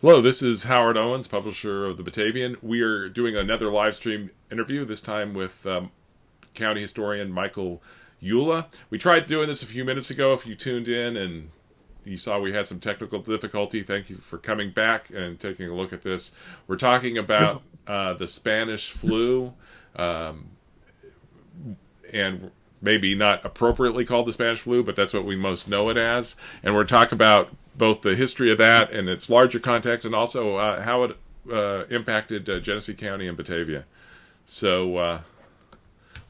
Hello, this is Howard Owens, publisher of the Batavian. We are doing another live stream interview, this time with County Historian Michael Eula. We tried doing this a few minutes ago. If you tuned in and you saw we had some technical difficulty, thank you for coming back and taking a look at this. We're talking about the Spanish flu, and maybe not appropriately called the Spanish flu, but that's what we most know it as. And we're talking about both the history of that and its larger context, and also how it impacted Genesee County and Batavia. So,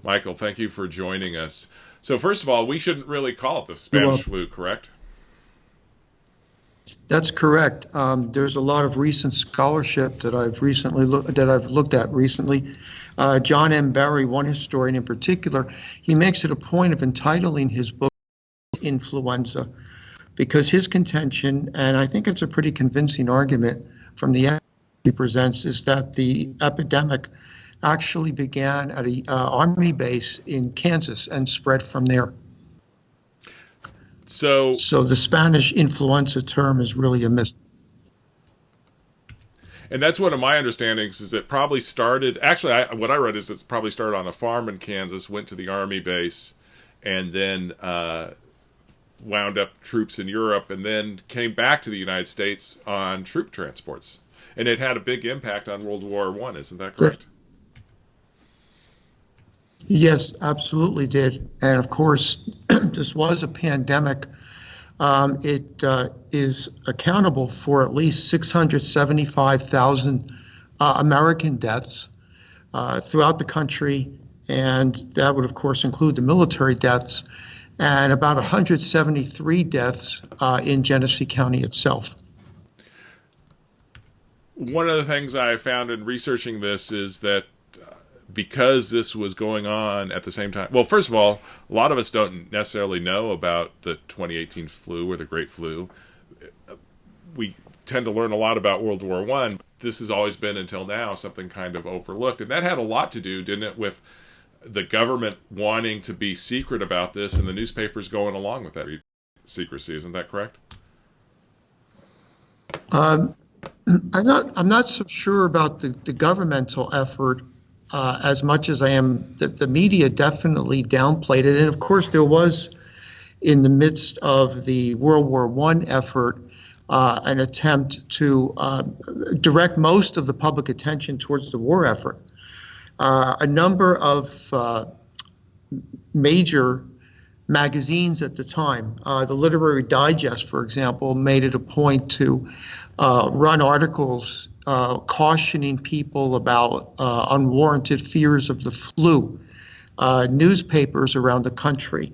Michael, thank you for joining us. So, first of all, we shouldn't really call it the Spanish flu, correct? That's correct. There's a lot of recent scholarship that I've looked at recently. John M. Barry, one historian in particular, he makes it a point of entitling his book "Influenza," because his contention, and I think it's a pretty convincing argument from the evidence he presents, is that the epidemic actually began at an army base in Kansas and spread from there. So the Spanish influenza term is really a myth. And that's one of my understandings, is it probably started, actually what I read is it's probably started on a farm in Kansas, went to the army base, and then wound up troops in Europe, and then came back to the United States on troop transports. And it had a big impact on World War I, isn't that correct? Yes, absolutely did. And of course, this was a pandemic. It is accountable for at least 675,000 American deaths throughout the country, and that would, of course, include the military deaths, and about 173 deaths in Genesee County itself. One of the things I found in researching this is that because this was going on at the same time, well, first of all, a lot of us don't necessarily know about the 2018 flu or the Great Flu. We tend to learn a lot about World War I. This has always been, until now, something kind of overlooked. And that had a lot to do, didn't it, with the government wanting to be secret about this and the newspapers going along with that secrecy. Isn't that correct? I'm not so sure about the governmental effort as much as I am the media definitely downplayed it. And of course, there was, in the midst of the World War I effort, an attempt to direct most of the public attention towards the war effort. A number of major magazines at the time, the Literary Digest, for example, made it a point to run articles cautioning people about unwarranted fears of the flu. Newspapers around the country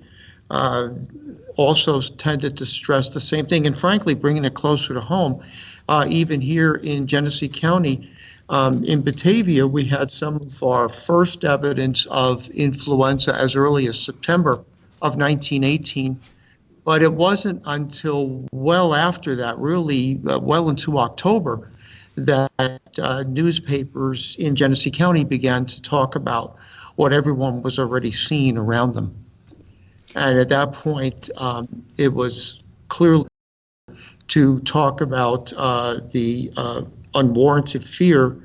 also tended to stress the same thing, and frankly, bringing it closer to home, even here in Genesee County, in Batavia, we had some of our first evidence of influenza as early as September of 1918. But it wasn't until well after that, really well into October, that newspapers in Genesee County began to talk about what everyone was already seeing around them. And at that point, it was clearly to talk about the unwarranted fear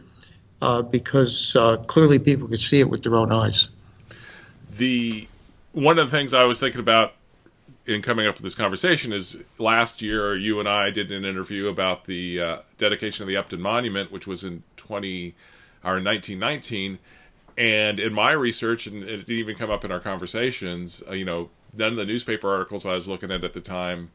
because clearly people could see it with their own eyes. One of the things I was thinking about in coming up with this conversation is last year you and I did an interview about the dedication of the Upton Monument, which was in 1919, and in my research, and it didn't even come up in our conversations, none of the newspaper articles I was looking at the time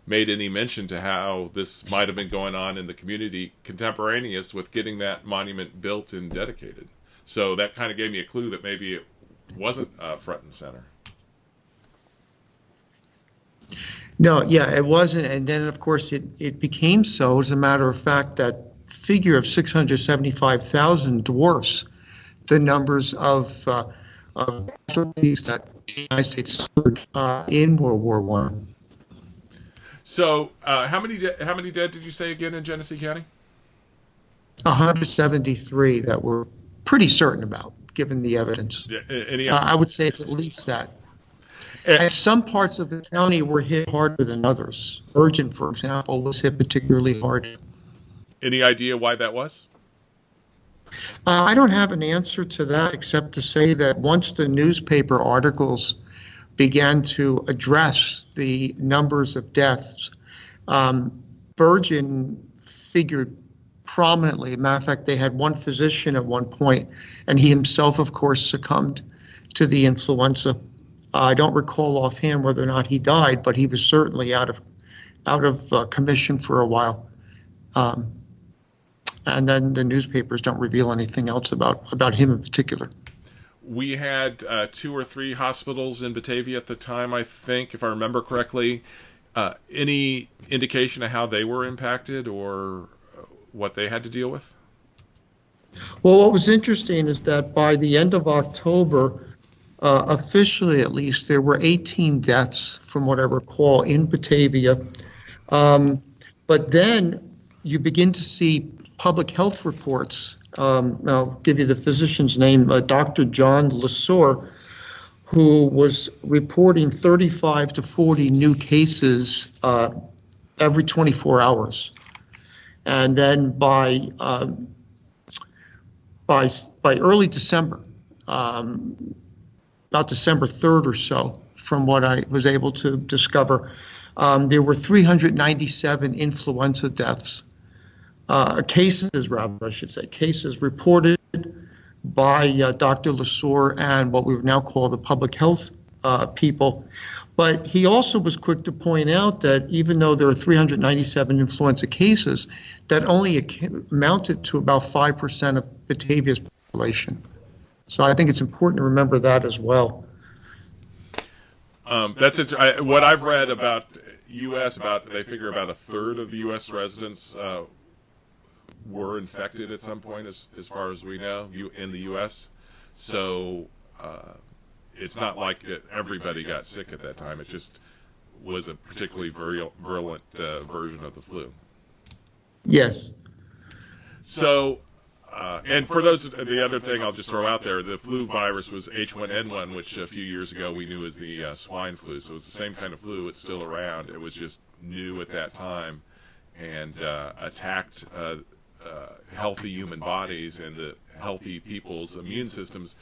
made any mention to how this might have been going on in the community contemporaneous with getting that monument built and dedicated. So that kind of gave me a clue that maybe it wasn't front and center. No, yeah, it wasn't. And then, of course, it became so. As a matter of fact, that figure of 675,000 dwarfs the numbers of casualties that the United States suffered in World War I. So how many dead did you say again in Genesee County? 173 that we're pretty certain about, given the evidence. I would say it's at least that. And some parts of the county were hit harder than others. Urgent, for example, was hit particularly hard. Any idea why that was? I don't have an answer to that except to say that once the newspaper articles began to address the numbers of deaths, Virgin figured prominently. As a matter of fact, they had one physician at one point, and he himself, of course, succumbed to the influenza. I don't recall offhand whether or not he died, but he was certainly out of commission for a while. And then the newspapers don't reveal anything else about him in particular. We had 2 or 3 hospitals in Batavia at the time, I think, if I remember correctly. Any indication of how they were impacted or what they had to deal with? Well, what was interesting is that by the end of October, officially at least, there were 18 deaths, from what I recall, in Batavia. But then you begin to see public health reports. I'll give you the physician's name, Dr. John Lesor, who was reporting 35 to 40 new cases every 24 hours. And then by early December, about December 3rd or so, from what I was able to discover, there were 397 influenza deaths, cases reported by Dr. Lesor and what we would now call the public health people. But he also was quick to point out that even though there are 397 influenza cases, that only amounted to about 5% of Batavia's population. So I think it's important to remember that as well. What I've read about U.S. they figure about a third of the U.S. residents were infected at some point, as far as we know, in the U.S. So it's not like everybody got sick at that time. It just was a particularly virulent version of the flu. Yes. So, and for those, the other thing I'll just throw out there, the flu virus was H1N1, which a few years ago we knew as the swine flu. So it was the same kind of flu. It's still around. It was just new at that time and attacked healthy human bodies, and the healthy people's immune systems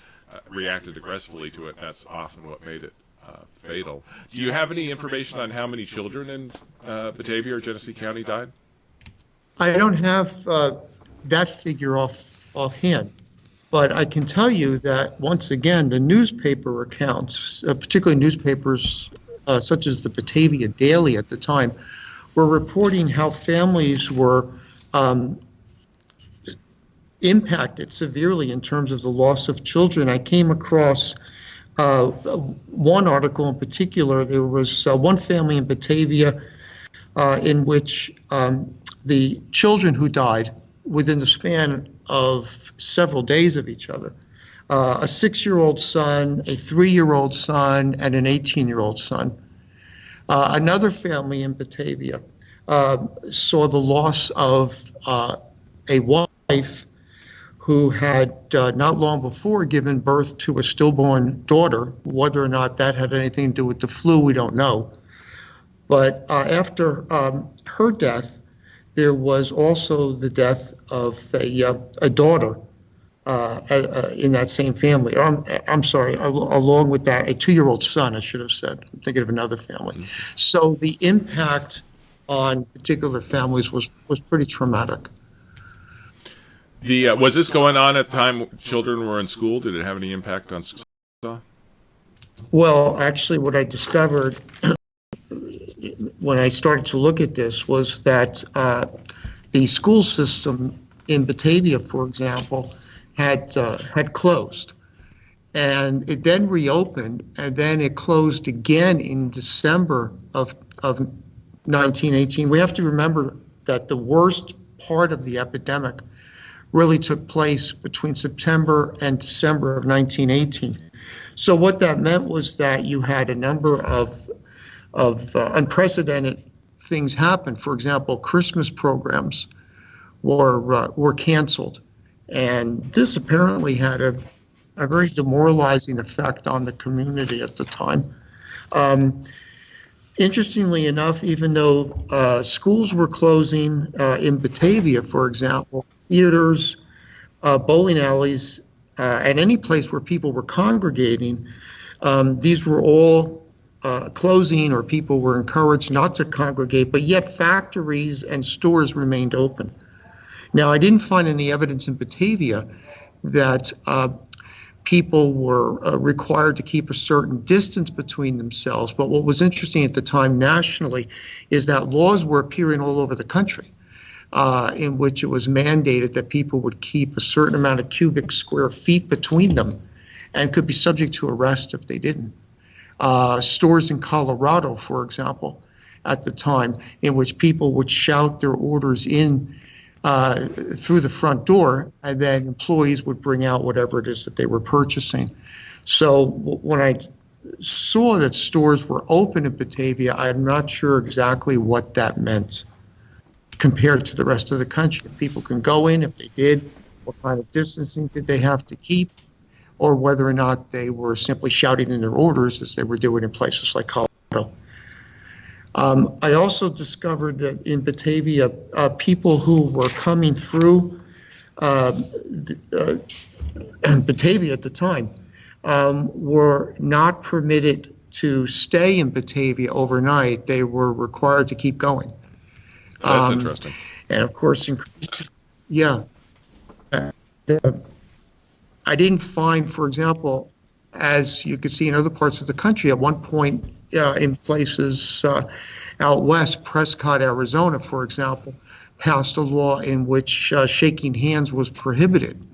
reacted aggressively to it. That's often what made it fatal. Do you have any information on how many children in Batavia or Genesee County died? I don't have that figure offhand, but I can tell you that, once again, the newspaper accounts, particularly newspapers such as the Batavia Daily at the time, were reporting how families were impacted severely in terms of the loss of children. I came across one article in particular. There was one family in Batavia in which the children who died within the span of several days of each other, a 6-year-old son, a 3-year-old son, and an 18-year-old son. Another family in Batavia saw the loss of a wife who had not long before given birth to a stillborn daughter. Whether or not that had anything to do with the flu, we don't know. But after her death, there was also the death of a daughter in that same family. I'm sorry, along with that, a 2-year-old son, I should have said. I'm thinking of another family. Mm-hmm. So the impact on particular families was pretty traumatic. Was this going on at the time children were in school? Did it have any impact on school? Well, actually, what I discovered when I started to look at this was that the school system in Batavia, for example, had closed, and it then reopened, and then it closed again in December of 1918. We have to remember that the worst part of the epidemic really took place between September and December of 1918. So what that meant was that you had a number of unprecedented things happen. For example, Christmas programs were canceled, and this apparently had a very demoralizing effect on the community at the time. Interestingly enough, even though schools were closing in Batavia, for example, theaters, bowling alleys, and any place where people were congregating, these were all closing, or people were encouraged not to congregate, but yet factories and stores remained open. Now, I didn't find any evidence in Batavia that people were required to keep a certain distance between themselves, but what was interesting at the time nationally is that laws were appearing all over the country, in which it was mandated that people would keep a certain amount of cubic square feet between them and could be subject to arrest if they didn't. Stores in Colorado, for example, at the time, in which people would shout their orders in through the front door, and then employees would bring out whatever it is that they were purchasing. So when I saw that stores were open in Batavia, I'm not sure exactly what that meant compared to the rest of the country. People can go in. If they did, what kind of distancing did they have to keep, or whether or not they were simply shouting in their orders as they were doing in places like Colorado. I also discovered that in Batavia, people who were coming through Batavia at the time were not permitted to stay in Batavia overnight. They were required to keep going. That's interesting. And of course, yeah. I didn't find, for example, as you could see in other parts of the country, at one point in places out west, Prescott, Arizona, for example, passed a law in which shaking hands was prohibited.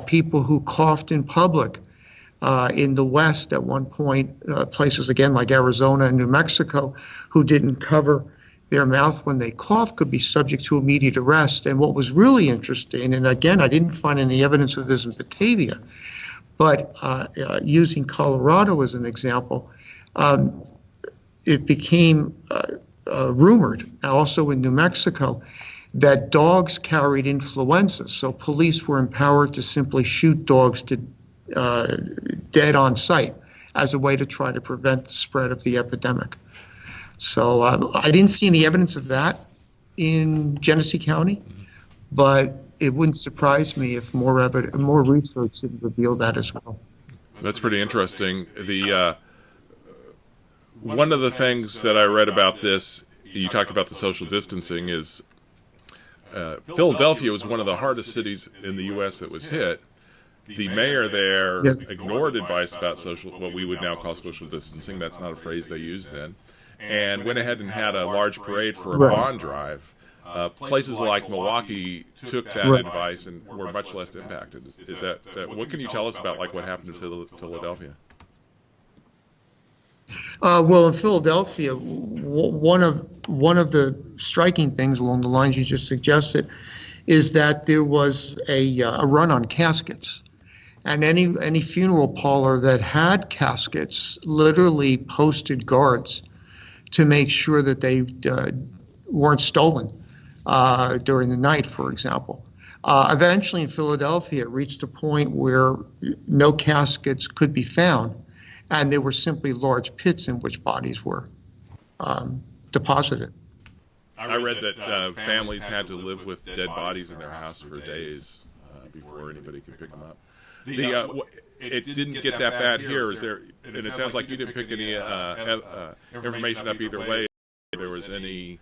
People who coughed in public in the west at one point, places again like Arizona and New Mexico, who didn't cover their mouth when they coughed could be subject to immediate arrest. And what was really interesting, and again, I didn't find any evidence of this in Batavia, but using Colorado as an example, it became rumored, also in New Mexico, that dogs carried influenza. So police were empowered to simply shoot dogs to dead on sight as a way to try to prevent the spread of the epidemic. So I didn't see any evidence of that in Genesee County, but it wouldn't surprise me if more research had revealed that as well. That's pretty interesting. One of the things that I read about this, you talked about the social distancing, is Philadelphia was one of the hardest cities in the U.S. that was hit. The mayor there ignored advice about what we would now call social distancing. That's not a phrase they used then. And went ahead and had a large parade for a bond drive. Places like Milwaukee took that advice and were much less impacted. Is that what can you tell us about what happened in Philadelphia? Well, in Philadelphia, one of the striking things along the lines you just suggested is that there was a run on caskets, and any funeral parlor that had caskets literally posted guards to make sure that they weren't stolen during the night, for example. Eventually in Philadelphia, it reached a point where no caskets could be found, and there were simply large pits in which bodies were deposited. I read that families had to live with dead bodies in their house for days before anybody could pick them up. It didn't get that bad here. Is there? And it sounds like you didn't pick any information up either way. If there was any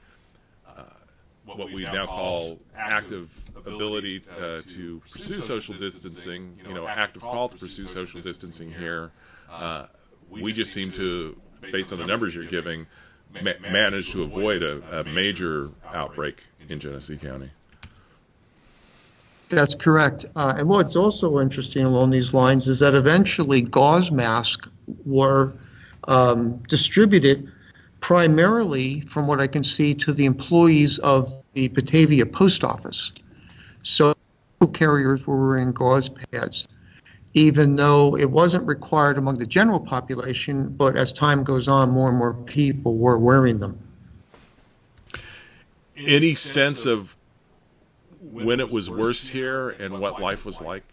what we now call active ability to pursue social distancing, active call to pursue social distancing here. We just seem to, based on the numbers you're giving, manage to avoid a major outbreak in Genesee County. That's correct. And what's also interesting along these lines is that eventually gauze masks were distributed primarily, from what I can see, to the employees of the Batavia post office. So carriers were wearing gauze pads, even though it wasn't required among the general population, but as time goes on, more and more people were wearing them. Any sense of when it was worst here and what life was like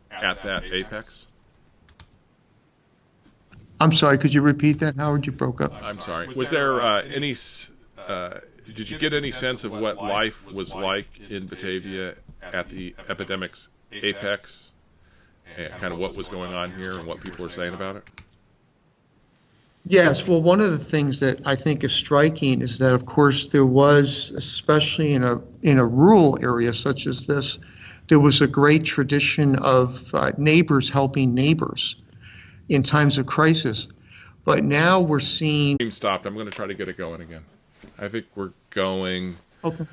at that apex? I'm sorry, could you repeat that, Howard? You broke up. I'm sorry. Was there did you get any sense of what life was like in Batavia at the epidemic's apex, and kind of what was going on here and what people were saying about it? Yes, well, one of the things that I think is striking is that, of course, there was, especially in a rural area such as this, there was a great tradition of neighbors helping neighbors in times of crisis. But now we're seeing. Stopped. I'm going to try to get it going again. I think we're going. Okay.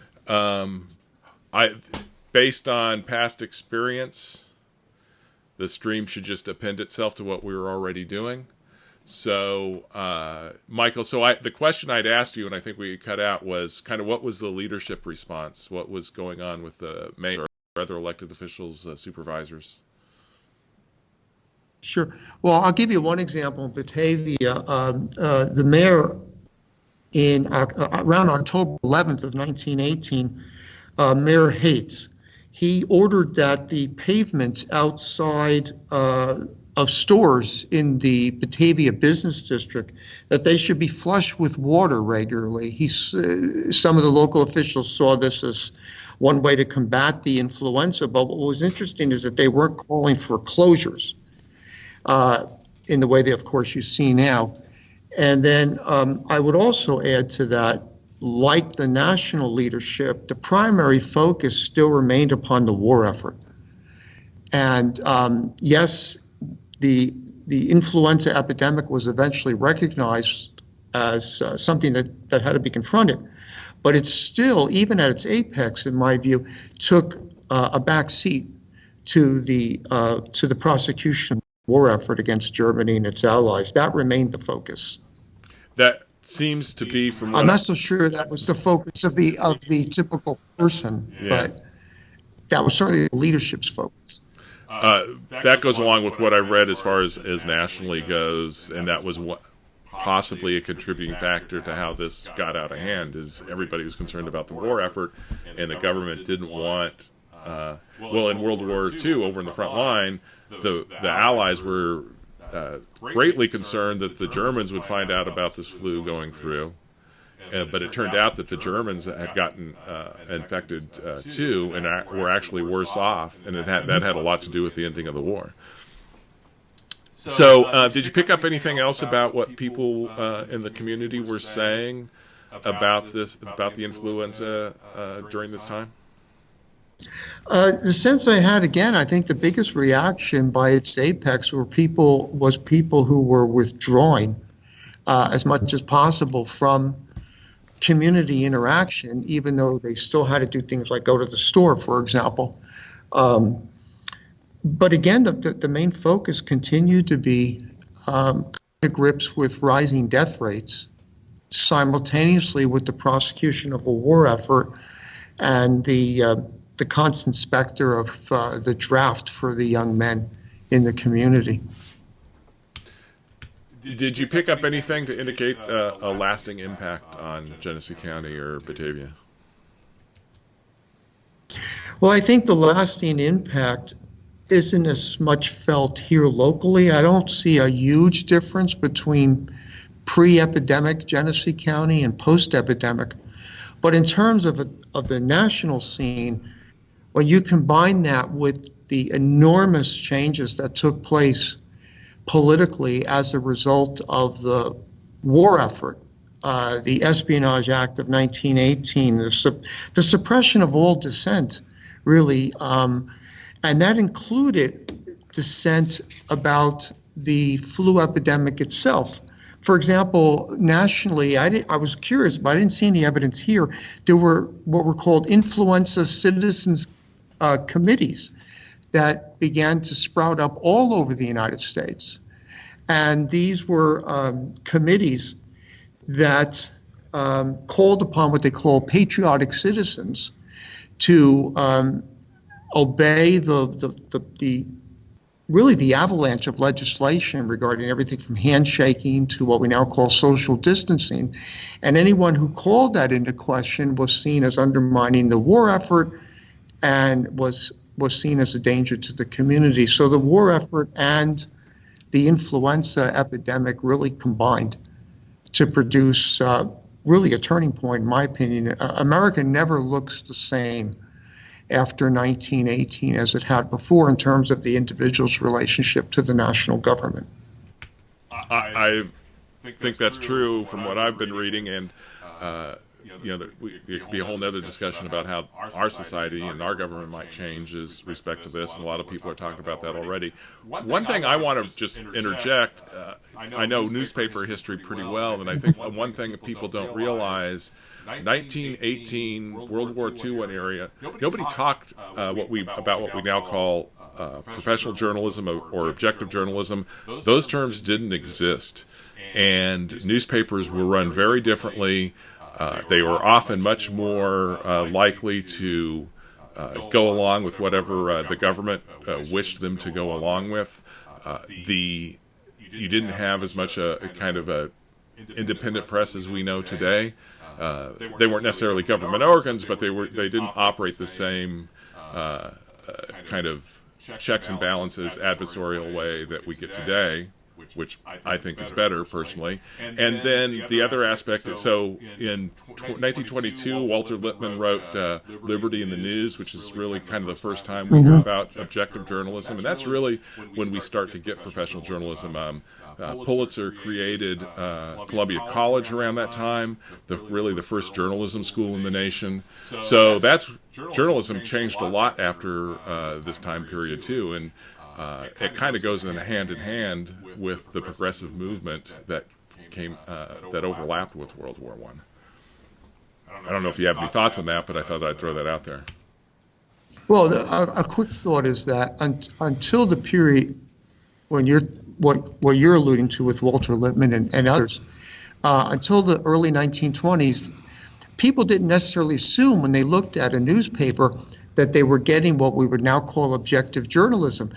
Based on past experience, the stream should just append itself to what we were already doing. So, Michael, the question I'd asked you, and I think we cut out, was kind of what was the leadership response? What was going on with the mayor or other elected officials, supervisors? Sure. Well, I'll give you one example in Batavia. The mayor, around October 11th of 1918, Mayor Hates, he ordered that the pavements outside of stores in the Batavia Business District, that they should be flushed with water regularly. Some of the local officials saw this as one way to combat the influenza, but what was interesting is that they weren't calling for closures in the way that, of course, you see now. And then I would also add to that, like the national leadership, the primary focus still remained upon the war effort. And yes, the influenza epidemic was eventually recognized as something that had to be confronted, but it still, even at its apex, in my view, took a back seat to the prosecution war effort against Germany and its allies. That remained the focus. That seems to be from. I'm not so sure that was the focus of the typical person, but that was certainly the leadership's focus. That goes along with what I read as far as nationally goes, and that was what possibly a contributing factor to how this got out of hand. Is everybody was concerned about the war effort, and the government didn't want. In World War II, over in the front line, the Allies were greatly concerned that the Germans would find out about this flu going through. But it turned out that the Germans had gotten infected too, and were actually worse off, and that had a lot to do with the ending of the war. So, did you pick up anything else about what people in the community were saying about the influenza during this time? The sense I had, again, I think the biggest reaction by its apex was people who were withdrawing as much as possible from community interaction, even though they still had to do things like go to the store, for example. But again, the main focus continued to be coming to grips with rising death rates, simultaneously with the prosecution of a war effort and the constant specter of the draft for the young men in the community. Did you pick up anything to indicate a lasting impact on Genesee County or Batavia? Well, I think the lasting impact isn't as much felt here locally. I don't see a huge difference between pre-epidemic Genesee County and post-epidemic. But in terms of the national scene, when you combine that with the enormous changes that took place politically as a result of the war effort, the Espionage Act of 1918, the suppression of all dissent, really, and that included dissent about the flu epidemic itself. For example, nationally, I was curious, but I didn't see any evidence here. There were what were called influenza citizens committees that began to sprout up all over the United States. And these were committees that called upon what they call patriotic citizens to obey really the avalanche of legislation regarding everything from handshaking to what we now call social distancing. And anyone who called that into question was seen as undermining the war effort and was seen as a danger to the community. So the war effort and the influenza epidemic really combined to produce really a turning point, in my opinion. America never looks the same after 1918 as it had before in terms of the individual's relationship to the national government. I think that's true from what I've been reading, and there could be a whole other discussion about how our society and our government might change as respect to this, and a lot of people are talking about that already. One thing I want to just interject, I know newspaper history pretty well, and I think one thing that people don't realize, 1918, World War II area, nobody talked about what we now call professional journalism or objective journalism. Those terms didn't exist, and newspapers were run very differently. They were often much more likely to go along with whatever the government wished them to go along with. You didn't have as much a kind of a independent press as we know today. They weren't necessarily government organs, but they didn't operate the same kind of checks and balances adversarial way that we get today, which I think is better personally. And then the other aspect is, so in 1922, Walter Lippmann wrote Liberty in the News, which is really kind of the first time we hear about objective journalism. And that's really when we start to get professional journalism. Pulitzer created Columbia College around that time, really the first journalism school in the nation. So journalism changed a lot after this time period too. And it kind of goes in hand with the progressive movement that that overlapped with World War I. I don't know if you have any thoughts on that, but I thought I'd throw that out there. Well, a quick thought is that until the period when what you're alluding to with Walter Lippmann and others, until the early 1920s, people didn't necessarily assume when they looked at a newspaper that they were getting what we would now call objective journalism.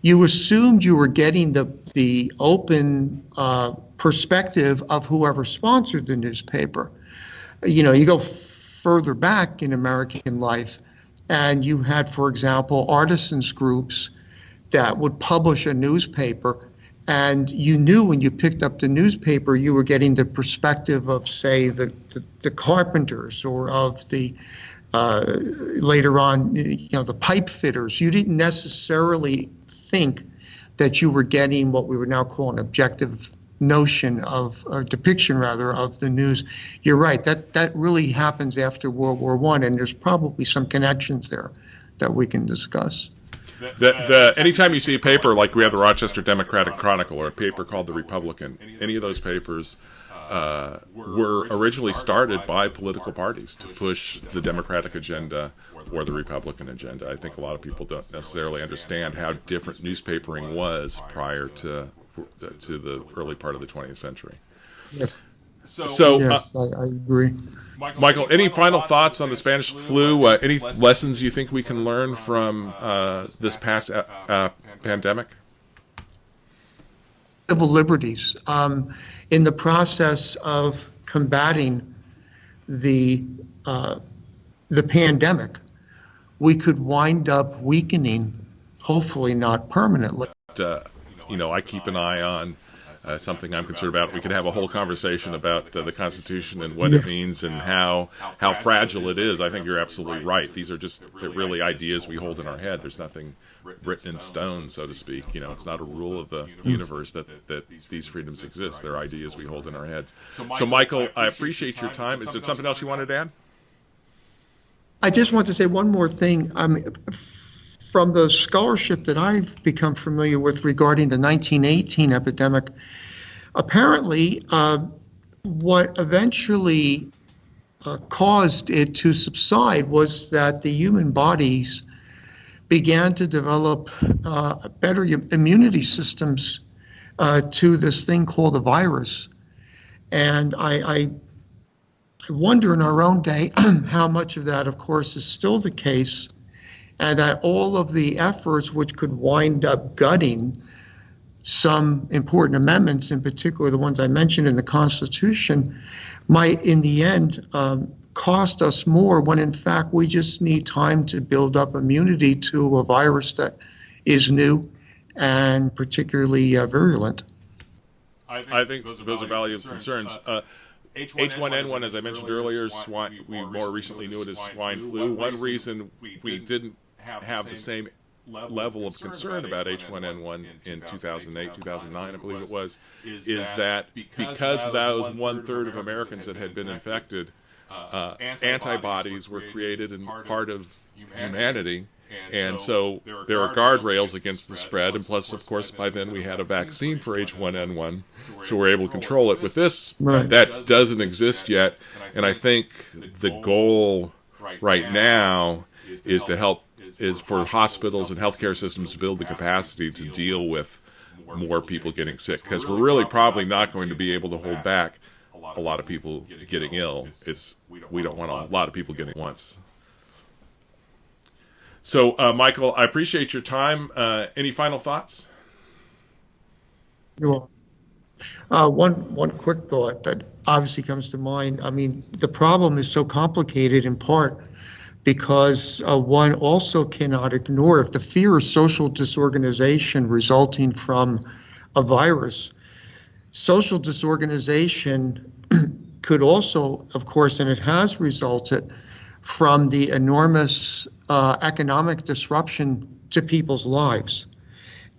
You assumed you were getting the open perspective of whoever sponsored the newspaper. You go further back in American life, and you had, for example, artisans groups that would publish a newspaper, and you knew when you picked up the newspaper you were getting the perspective of, say, the carpenters, or of the later on, the pipe fitters. You didn't necessarily think that you were getting what we would now call an objective notion of, or depiction rather, of the news. You're right, that really happens after World War I, and there's probably some connections there that we can discuss. Anytime you see a paper like we have the Rochester Democratic Chronicle or a paper called the Republican, any of those papers were originally started by political parties to push the Democratic agenda or the Republican agenda. I think a lot of people don't necessarily understand how different newspapering was prior to the early part of the 20th century. Yes. So yes, I agree. Michael, any final thoughts on the Spanish flu? Any lessons you think we can learn from this past pandemic? Civil liberties. In the process of combating the pandemic, we could wind up weakening, hopefully not permanently. I keep an eye on something I'm concerned about. We could have a whole conversation about the Constitution and what it means and how fragile it is. I think you're absolutely right. These are just really ideas we hold in our head. There's nothing written in stone, so to speak. It's not a rule of the universe that these freedoms exist. They're ideas we hold in our heads. So, Michael, I appreciate your time. Is there something else you wanted to add? I just want to say one more thing. From the scholarship that I've become familiar with regarding the 1918 epidemic, apparently what eventually caused it to subside was that the human bodies began to develop better immunity systems to this thing called a virus. And I wonder in our own day how much of that, of course, is still the case, and that all of the efforts which could wind up gutting some important amendments, in particular the ones I mentioned in the Constitution, might in the end cost us more, when in fact we just need time to build up immunity to a virus that is new and particularly virulent. I think those are valid concerns. H1N1, as I mentioned earlier, we more recently knew it as swine flu. One reason we didn't have the same level of concern about H1N1 in 2008, 2009, I believe it was, is that because those 1/3 of Americans that had been infected, antibodies were created in part of humanity. And so there are guardrails against the spread, and plus, of course, by then we had a vaccine for H1N1, so we're able to control it. With this, that doesn't exist yet, and I think the goal right now is for hospitals and healthcare systems to build the capacity to deal with more people getting sick, because we're really probably not going to be able to hold back a lot of people getting ill. We don't want a lot of people getting once. So, Michael, I appreciate your time. Any final thoughts? Well, one quick thought that obviously comes to mind. I mean, the problem is so complicated in part because one also cannot ignore if the fear of social disorganization resulting from a virus. Social disorganization could also, of course, and it has resulted from the enormous economic disruption to people's lives.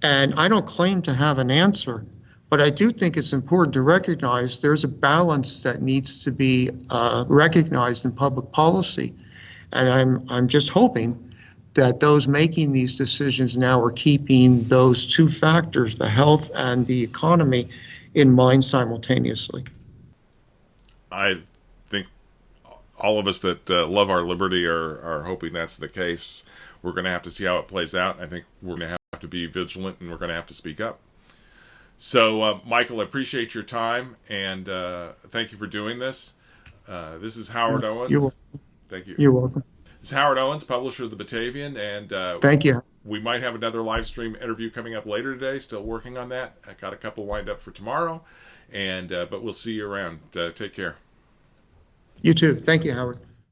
And I don't claim to have an answer, but I do think it's important to recognize there's a balance that needs to be recognized in public policy. And I'm just hoping that those making these decisions now are keeping those two factors, the health and the economy, in mind simultaneously. I think all of us that love our liberty are hoping that's the case. We're going to have to see how it plays out. I think we're going to have to be vigilant, and we're going to have to speak up. So, Michael, I appreciate your time, and thank you for doing this. This is Howard Owens. You're welcome. Thank you. You're welcome. This is Howard Owens, publisher of the Batavian, and thank you. We might have another live stream interview coming up later today. Still working on that. I got a couple lined up for tomorrow, and but we'll see you around. Take care. You too. Thank you, Howard.